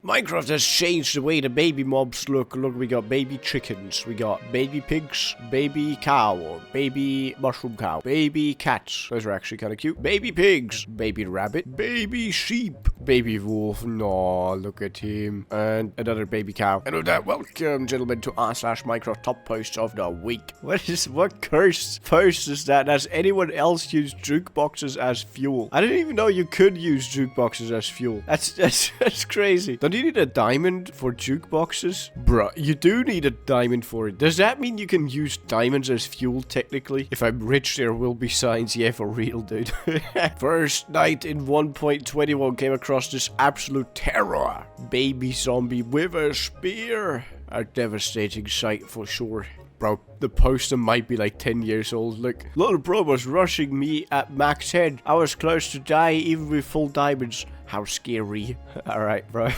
Minecraft has changed the way the baby mobs look. Look, we got baby chickens, we got baby pigs, baby cow, or baby mushroom cow, baby cats. Those are actually kind of cute. Baby pigs, baby rabbit, baby sheep, baby wolf. No, look at him. And another baby cow. And with that, welcome, gentlemen, to r/Minecraft top posts of the week. What cursed post is that? Has anyone else used jukeboxes as fuel? I didn't even know you could use jukeboxes as fuel. That's crazy. Don't you need a diamond for jukeboxes? Bruh, you do need a diamond for it. Does that mean you can use diamonds as fuel, technically? If I'm rich, there will be signs. Yeah, for real, dude. First night in 1.21 came across this absolute terror. Baby zombie with a spear. A devastating sight for sure. Bro, the poster might be like 10 years old. Look, little bro was rushing me at max head. I was close to die even with full diamonds. How scary. Alright, bro.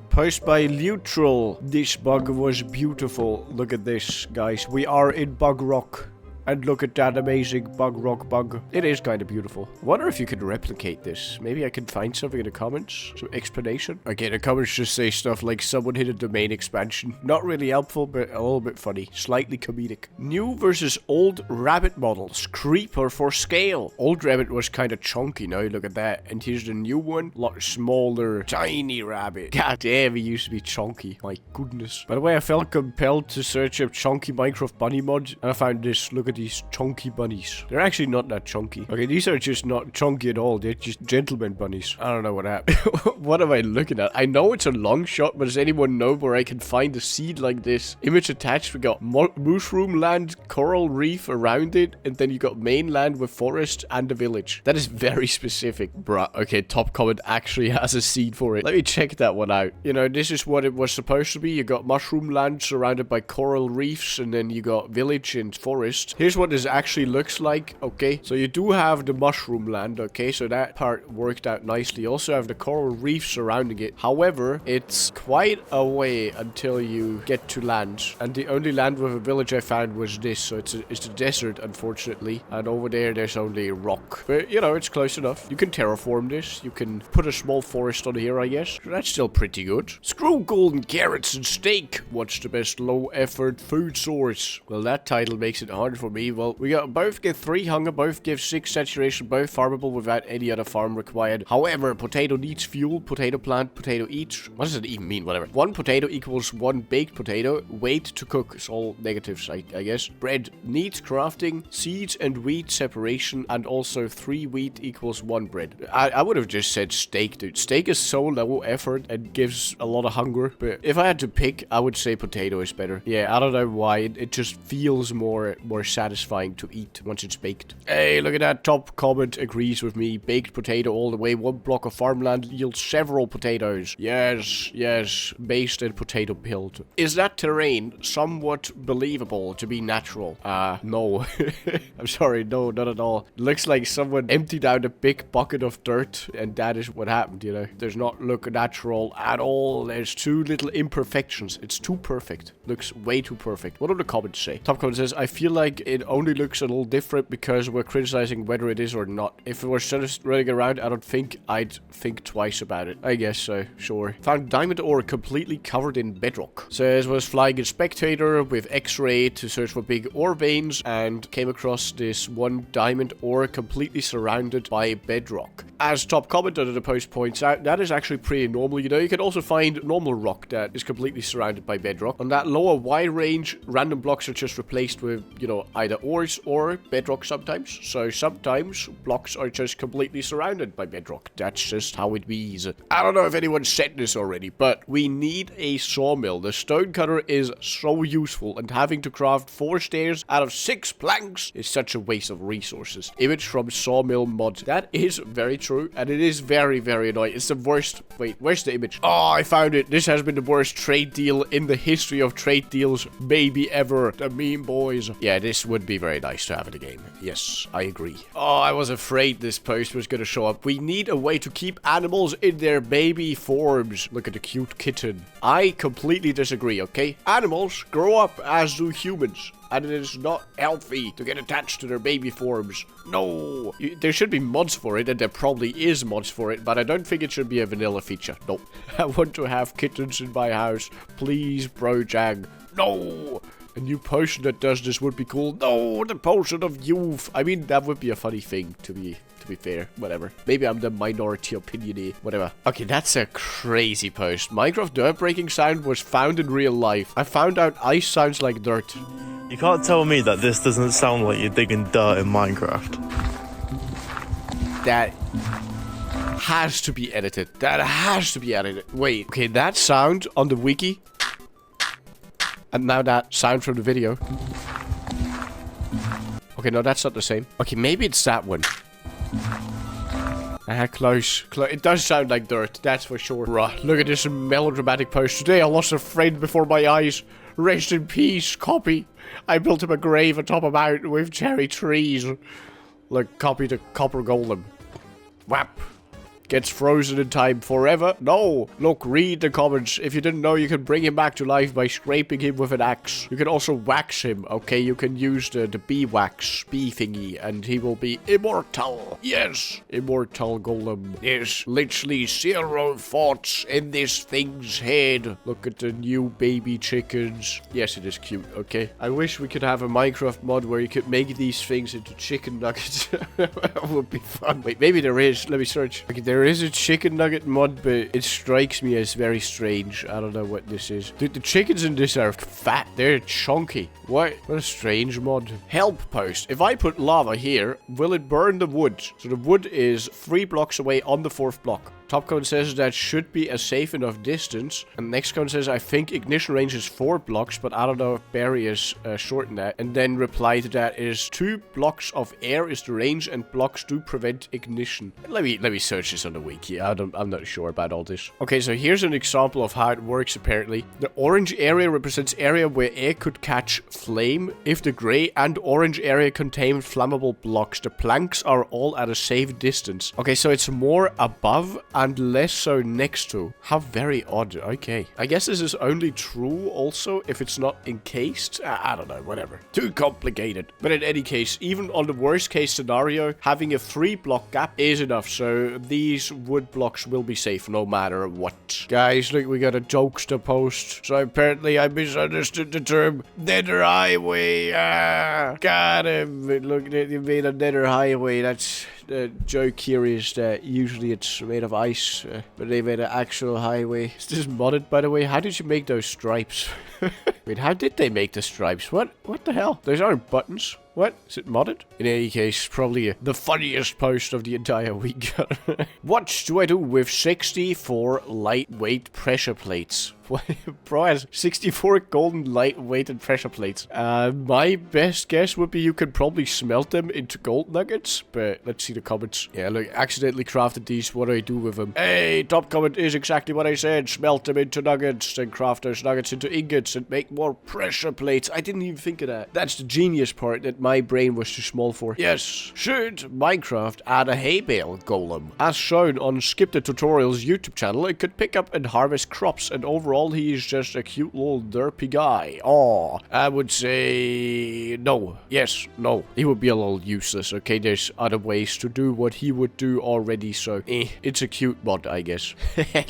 Post by Neutral. This bug was beautiful. Look at this, guys. We are in Bedrock. And look at that amazing Bedrock bug. It is kind of beautiful. I wonder if you could replicate this. Maybe I can find something in the comments. Some explanation. Okay, the comments just say stuff like someone hit a domain expansion. Not really helpful, but a little bit funny. Slightly comedic. New versus old rabbit models. Creeper for scale. Old rabbit was kind of chunky now. Look at that. And here's the new one. A lot smaller. Tiny rabbit. God damn, he used to be chunky. My goodness. By the way, I felt compelled to search up chunky Minecraft bunny mods. And I found this. Look at these chunky bunnies. They're actually not that chunky. Okay, these are just not chunky at all. They're just gentleman bunnies. I don't know what happened. What am I looking at? I know it's a long shot, but does anyone know where I can find a seed like this? Image attached. We got mushroom land, coral reef around it, and then you got mainland with forest and a village. That is very specific, bruh. Okay, top comment actually has a seed for it. Let me check that one out. You know, this is what it was supposed to be. You got mushroom land surrounded by coral reefs, and then you got village and forest. Here's what this actually looks like. Okay, so you do have the mushroom land. Okay, so that part worked out nicely. You also have the coral reef surrounding it. However, it's quite a way until you get to land, and the only land with a village I found was this. So it's the desert, unfortunately, and over there's only rock, but you know, it's close enough. You can terraform this. You can put a small forest on here, I guess. So that's still pretty good. Screw golden carrots and steak. What's the best low effort food source? Well, that title makes it hard for me. Well, we got both give 3 hunger, both give 6 saturation, both farmable without any other farm required. However, potato needs fuel, potato plant, potato eats. What does it even mean? Whatever. 1 potato equals 1 baked potato. Wait to cook. It's all negatives, I guess. Bread needs crafting, seeds and wheat separation, and also 3 wheat equals 1 bread. I would have just said steak, dude. Steak is so low effort and gives a lot of hunger, but if I had to pick, I would say potato is better. Yeah, I don't know why. It just feels more satisfying to eat once it's baked. Hey, look at that. Top comment agrees with me. Baked potato all the way. 1 block of farmland yields several potatoes. Yes. Based and potato peeled. Is that terrain somewhat believable to be natural? No. I'm sorry, no, not at all. Looks like someone emptied out a big bucket of dirt, and that is what happened, you know. Does not look natural at all. There's too little imperfections. It's too perfect. Looks way too perfect. What do the comments say? Top comment says, I feel like it only looks a little different because we're criticizing whether it is or not. If it was just running around, I don't think I'd think twice about it. I guess so, sure. Found diamond ore completely covered in bedrock. Says, was flying a spectator with x-ray to search for big ore veins and came across this 1 diamond ore completely surrounded by bedrock. As top comment under the post points out, that is actually pretty normal. You know, you can also find normal rock that is completely surrounded by bedrock. On that lower Y range, random blocks are just replaced with, you know, either ores or bedrock sometimes. So sometimes blocks are just completely surrounded by bedrock. That's just how it be. I don't know if anyone said this already, but we need a sawmill. The stone cutter is so useful, and having to craft 4 stairs out of 6 planks is such a waste of resources. Image from Sawmill mod. That is very true, and it is very, very annoying. It's the worst. Wait, where's the image? Oh, I found it. This has been the worst trade deal in the history of trade deals maybe ever. The meme boys. Yeah, this would be very nice to have in the game. Yes, I agree. Oh, I was afraid this post was gonna show up. We need a way to keep animals in their baby forms. Look at the cute kitten. I completely disagree, okay? Animals grow up as do humans. And it is not healthy to get attached to their baby forms. No! There should be mods for it, and there probably is mods for it, but I don't think it should be a vanilla feature. Nope. I want to have kittens in my house. Please, Brojang. No! A new potion that does this would be cool. No, the potion of youth. I mean, that would be a funny thing to be fair. Whatever. Maybe I'm the minority opinion. Whatever. Okay, that's a crazy post. Minecraft dirt breaking sound was found in real life. I found out ice sounds like dirt. You can't tell me that this doesn't sound like you're digging dirt in Minecraft. That has to be edited. That has to be edited. Wait. Okay, that sound on the wiki. And now that sound from the video. Okay, no, that's not the same. Okay, maybe it's that one. Close. It does sound like dirt, that's for sure. Bruh, look at this melodramatic post. Today I lost a friend before my eyes. Rest in peace, copy. I built him a grave atop a mountain with cherry trees. Look, copy the copper golem. Whap. Gets frozen in time forever. No! Look, read the comments. If you didn't know, you can bring him back to life by scraping him with an axe. You can also wax him, okay? You can use the bee wax, bee thingy, and he will be immortal. Yes! Immortal golem. There's literally 0 thoughts in this thing's head. Look at the new baby chickens. Yes, it is cute, okay? I wish we could have a Minecraft mod where you could make these things into chicken nuggets. That would be fun. Wait, maybe there is. Let me search. Okay, there is a chicken nugget mod, but it strikes me as very strange. I don't know what this is. Dude, the chickens in this are fat. They're chunky. What a strange mod. Help post. If I put lava here, will it burn the wood? So the wood is 3 blocks away on the 4th block. Top cone says that should be a safe enough distance. And next cone says, I think ignition range is 4 blocks, but I don't know if Barry is shortened that. And then reply to that is 2 blocks of air is the range and blocks do prevent ignition. Let me search this on the wiki. I'm not sure about all this. Okay, so here's an example of how it works apparently. The orange area represents area where air could catch flame. If the gray and orange area contain flammable blocks, the planks are all at a safe distance. Okay, so it's more above and less so next to. How very odd. Okay. I guess this is only true also if it's not encased. I don't know, whatever. Too complicated. But in any case, even on the worst case scenario, having a 3 block gap is enough. So these wood blocks will be safe no matter what. Guys, look, we got a jokester post. So apparently I misunderstood the term nether highway. Got him. Look, they made a nether highway. That's... The joke here is that usually it's made of ice, but they made an actual highway. Is this modded, by the way? How did you make those stripes? Wait, how did they make the stripes? What the hell? Those aren't buttons. What? Is it modded? In any case, probably the funniest post of the entire week. What do I do with 64 lightweight pressure plates? Bro has 64 golden lightweight pressure plates. My best guess would be you could probably smelt them into gold nuggets, but let's see the comments. Yeah, look, accidentally crafted these. What do I do with them? Hey, top comment is exactly what I said. Smelt them into nuggets and craft those nuggets into ingots and make more pressure plates. I didn't even think of that. That's the genius part that my brain was too small for. Yes, should Minecraft add a hay bale golem? As shown on Skip the Tutorials YouTube channel, it could pick up and harvest crops, and overall he is just a cute little derpy guy. Aw, I would say no. Yes, no. He would be a little useless, okay? There's other ways to do what he would do already, so it's a cute mod, I guess.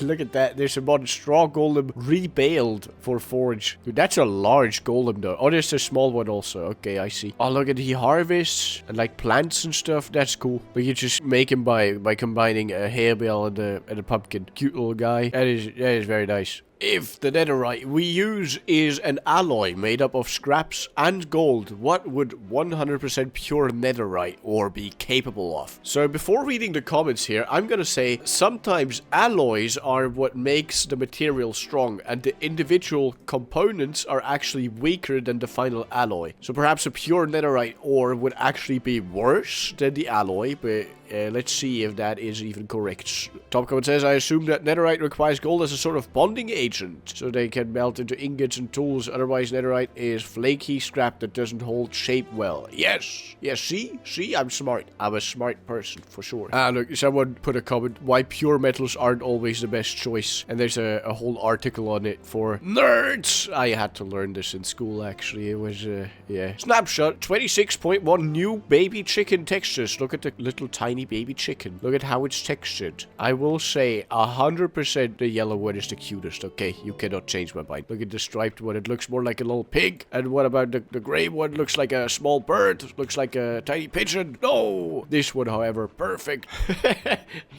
Look at that. There's a mod straw golem rebaled for forge. Dude, that's a large golem though. Oh, there's a small one also. Okay, I see. Oh, look at he harvests and like plants and stuff. That's cool. But you just make him by combining a hay bale and a pumpkin. Cute little guy. That is very nice. If the netherite we use is an alloy made up of scraps and gold, what would 100% pure netherite ore be capable of? So before reading the comments here, I'm gonna say sometimes alloys are what makes the material strong, and the individual components are actually weaker than the final alloy. So perhaps a pure netherite ore would actually be worse than the alloy, but let's see if that is even correct. Top comment says, I assume that netherite requires gold as a sort of bonding agent, so they can melt into ingots and tools. Otherwise, netherite is flaky scrap that doesn't hold shape well. Yes. Yes, see, I'm smart. I'm a smart person, for sure. Look, someone put a comment, why pure metals aren't always the best choice. And there's a whole article on it for nerds. I had to learn this in school, actually. It was, yeah. Snapshot, 26.1 new baby chicken textures. Look at the little tiny baby chicken. Look at how it's textured. I will say 100% the yellow one is the cutest, okay? You cannot change my mind. Look at the striped one. It looks more like a little pig. And what about the gray one? Looks like a small bird. Looks like a tiny pigeon. No! This one, however, perfect.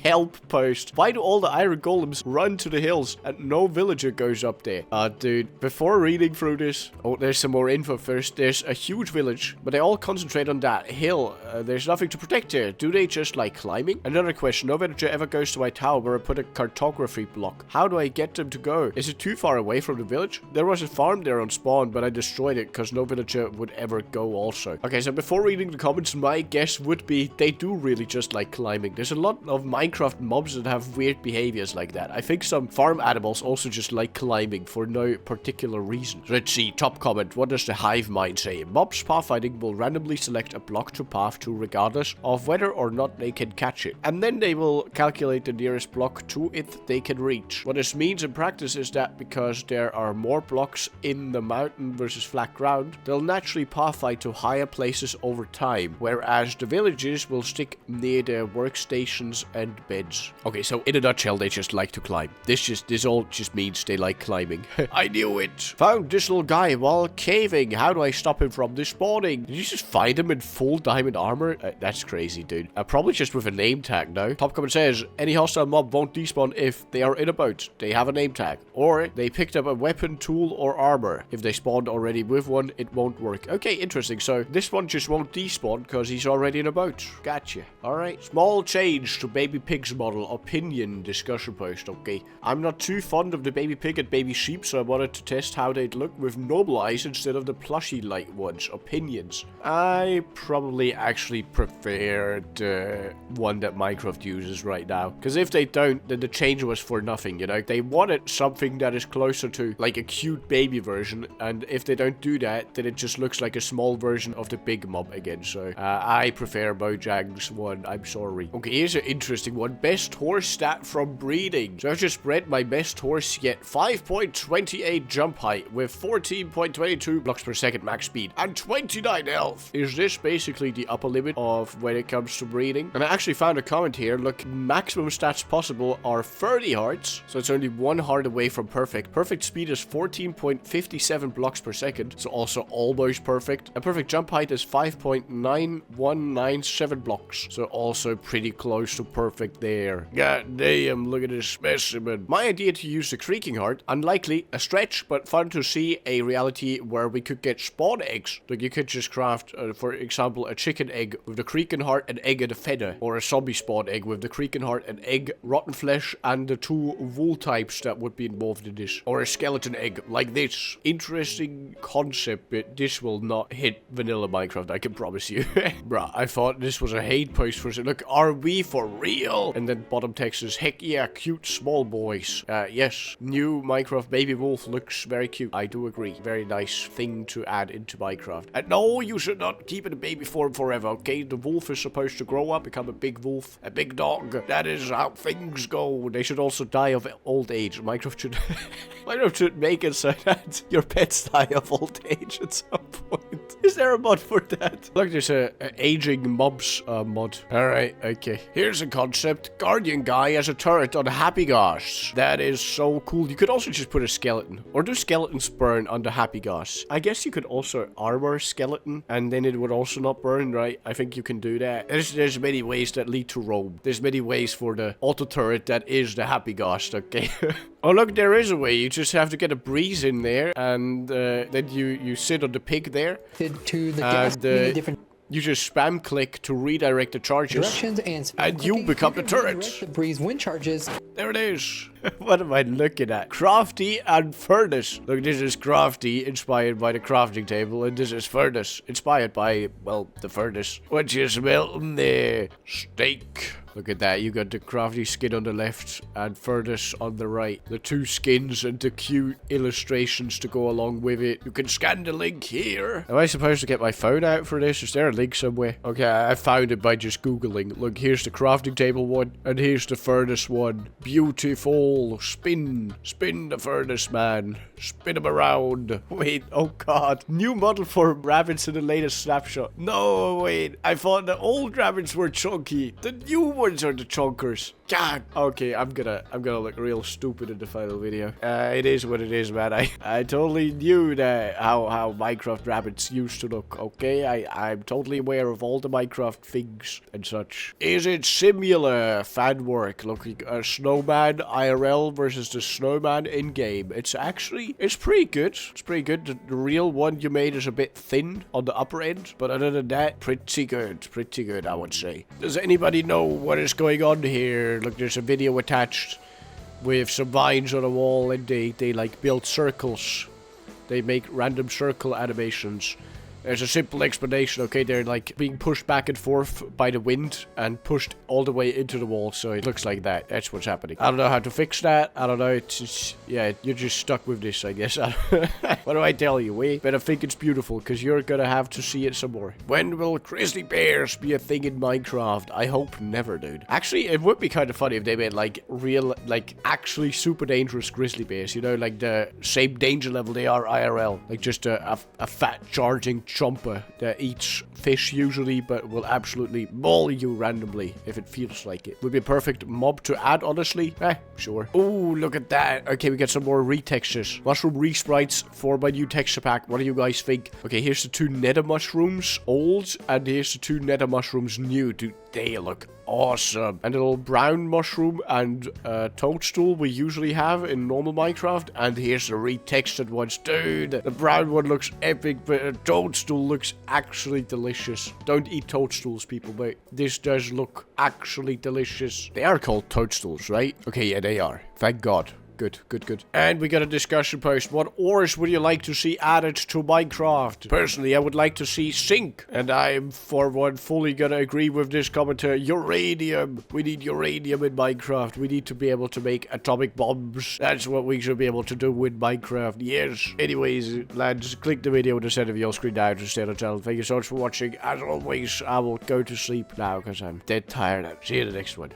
Help post. Why do all the iron golems run to the hills and no villager goes up there? Dude, before reading through this... Oh, there's some more info first. There's a huge village, but they all concentrate on that hill. There's nothing to protect here. Do they just like climbing? Another question. No villager ever goes to my tower where I put a cartography block. How do I get them to go? Is it too far away from the village? There was a farm there on spawn, but I destroyed it because no villager would ever go also. Okay, so before reading the comments, my guess would be they do really just like climbing. There's a lot of Minecraft mobs that have weird behaviors like that. I think some farm animals also just like climbing for no particular reason. Let's see, top comment. What does the hive mind say? Mobs pathfinding will randomly select a block to path to regardless of whether or not they can catch it. And then they will calculate the nearest block to it they can reach. What this means in practice is that because there are more blocks in the mountain versus flat ground, they'll naturally pathfind to higher places over time, whereas the villages will stick near their workstations and beds. Okay, so in a nutshell, they just like to climb. This all just means they like climbing. I knew it. Found this little guy while caving. How do I stop him from despawning? Did you just find him in full diamond armor? That's crazy, dude. Probably just with a name tag, no? Top comment says, any hostile mob won't despawn if they are in a boat. They have a name tag. Or they picked up a weapon, tool, or armor. If they spawned already with one, it won't work. Okay, interesting. So this one just won't despawn because he's already in a boat. Gotcha. Alright. Small change to baby pig's model. Opinion discussion post. Okay. I'm not too fond of the baby pig and baby sheep, so I wanted to test how they'd look with noble eyes instead of the plushy light ones. Opinions. I probably actually prefer the one that Minecraft uses right now. Because if they don't, then the change was for nothing, you know? They wanted something that is closer to like a cute baby version, and if they don't do that, then it just looks like a small version of the big mob again. So I prefer Mojang's one. I'm sorry. Okay, here's an interesting one. Best horse stat from breeding. So I've just bred my best horse yet. 5.28 jump height with 14.22 blocks per second max speed and 29 health. Is this basically the upper limit of when it comes to breeding? And I actually found a comment here. Look, maximum stats possible are 30 hearts, so it's only 1 heart away from perfect. Perfect speed is 14.57 blocks per second, so also almost perfect. And perfect jump height is 5.9197 blocks, so also pretty close to perfect there. God damn, look at this specimen. My idea to use the Creaking heart, unlikely, a stretch, but fun to see a reality where we could get spawn eggs. Like you could just craft, for example, a chicken egg with the Creaking heart, an egg and a feather, or a zombie spawn egg with the Creaking heart, an egg, rotten flesh, and the 2 wool types that would be involved in this. Or a skeleton egg, like this. Interesting concept, but this will not hit vanilla Minecraft, I can promise you. Bruh, I thought this was a hate post for look, are we for real? And then bottom text is, heck yeah, cute small boys. Yes, new Minecraft baby wolf looks very cute. I do agree. Very nice thing to add into Minecraft. And no, you should not keep it in baby form forever, okay? The wolf is supposed to grow up, become a big wolf, a big dog. That is how things go. They should also die of old age. Minecraft should Minecraft should make it so that your pets die of old age at some point. Is there a mod for that? Look, there's a aging mobs mod. Alright, okay. Here's a concept. Guardian guy has a turret on Happy Gosh. That is so cool. You could also just put a skeleton. Or do skeletons burn under Happy Gosh? I guess you could also armor skeleton, and then it would also not burn, right? I think you can do that. There's many ways that lead to Rome. There's many ways for the auto turret that is the Happy Gosh, okay? Oh, look, there is a way. You just have to get a breeze in there, and then you sit on the pig there. To the gas, different You just spam click to redirect the charges, directions, and you become the turret. The breeze wind charges. There it is. What am I looking at? Crafty and furnace. Look, this is crafty, inspired by the crafting table, and this is furnace, inspired by, well, the furnace. What you smelting there? Steak. Look at that, you got the crafty skin on the left and furnace on the right. The two skins and the cute illustrations to go along with it. You can scan the link here. Am I supposed to get my phone out for this? Is there a link somewhere? Okay, I found it by just Googling. Look, here's the crafting table one, and here's the furnace one. Beautiful. Spin. Spin the furnace, man. Spin him around. Wait, oh god. New model for rabbits in the latest snapshot. No, wait. I thought the old rabbits were chunky. The new ones are the chunkers. God. Okay, I'm gonna look real stupid in the final video. It is what it is, man. I totally knew that how Minecraft rabbits used to look, okay? I'm totally aware of all the Minecraft things and such. Is it similar fan work? Look, a snowman IRL versus the snowman in-game. It's pretty good. It's pretty good. The real one you made is a bit thin on the upper end, but other than that, pretty good. Pretty good, I would say. Does anybody know what is going on here? Look, there's a video attached with some vines on a wall, and they like build circles. They make random circle animations. There's a simple explanation, okay? They're like being pushed back and forth by the wind and pushed all the way into the wall, so it looks like that. That's what's happening. I don't know how to fix that. I don't know. It's yeah, you're just stuck with this, I guess. What do I tell you? But I think it's beautiful because you're gonna have to see it some more. When will grizzly bears be a thing in Minecraft? I hope never, dude. Actually, it would be kind of funny if they made like real, like actually super dangerous grizzly bears. You know, like the same danger level they are IRL. Like just a fat charging chomper that eats fish usually, but will absolutely maul you randomly if it feels like it. Would be a perfect mob to add, honestly. Sure. Oh, look at that. Okay, we got some more retextures. Mushroom resprites for my new texture pack. What do you guys think? Okay, here's the two nether mushrooms old, and here's the two nether mushrooms new. Dude, they look awesome. And a little brown mushroom and toadstool we usually have in normal Minecraft. And here's the retextured ones. Dude, the brown one looks epic, but a toadstool looks actually delicious. Don't eat toadstools, people, but this does look actually delicious. They are called toadstools, right? Okay, yeah, they are. Thank God. Good, good, good. And we got a discussion post. What ores would you like to see added to Minecraft? Personally, I would like to see zinc. And I'm, for one, fully gonna agree with this commenter. Uranium. We need uranium in Minecraft. We need to be able to make atomic bombs. That's what we should be able to do in Minecraft. Yes. Anyways, lads, click the video in the center of your screen now to stay on the channel. Thank you so much for watching. As always, I will go to sleep now because I'm dead tired. See you in the next one.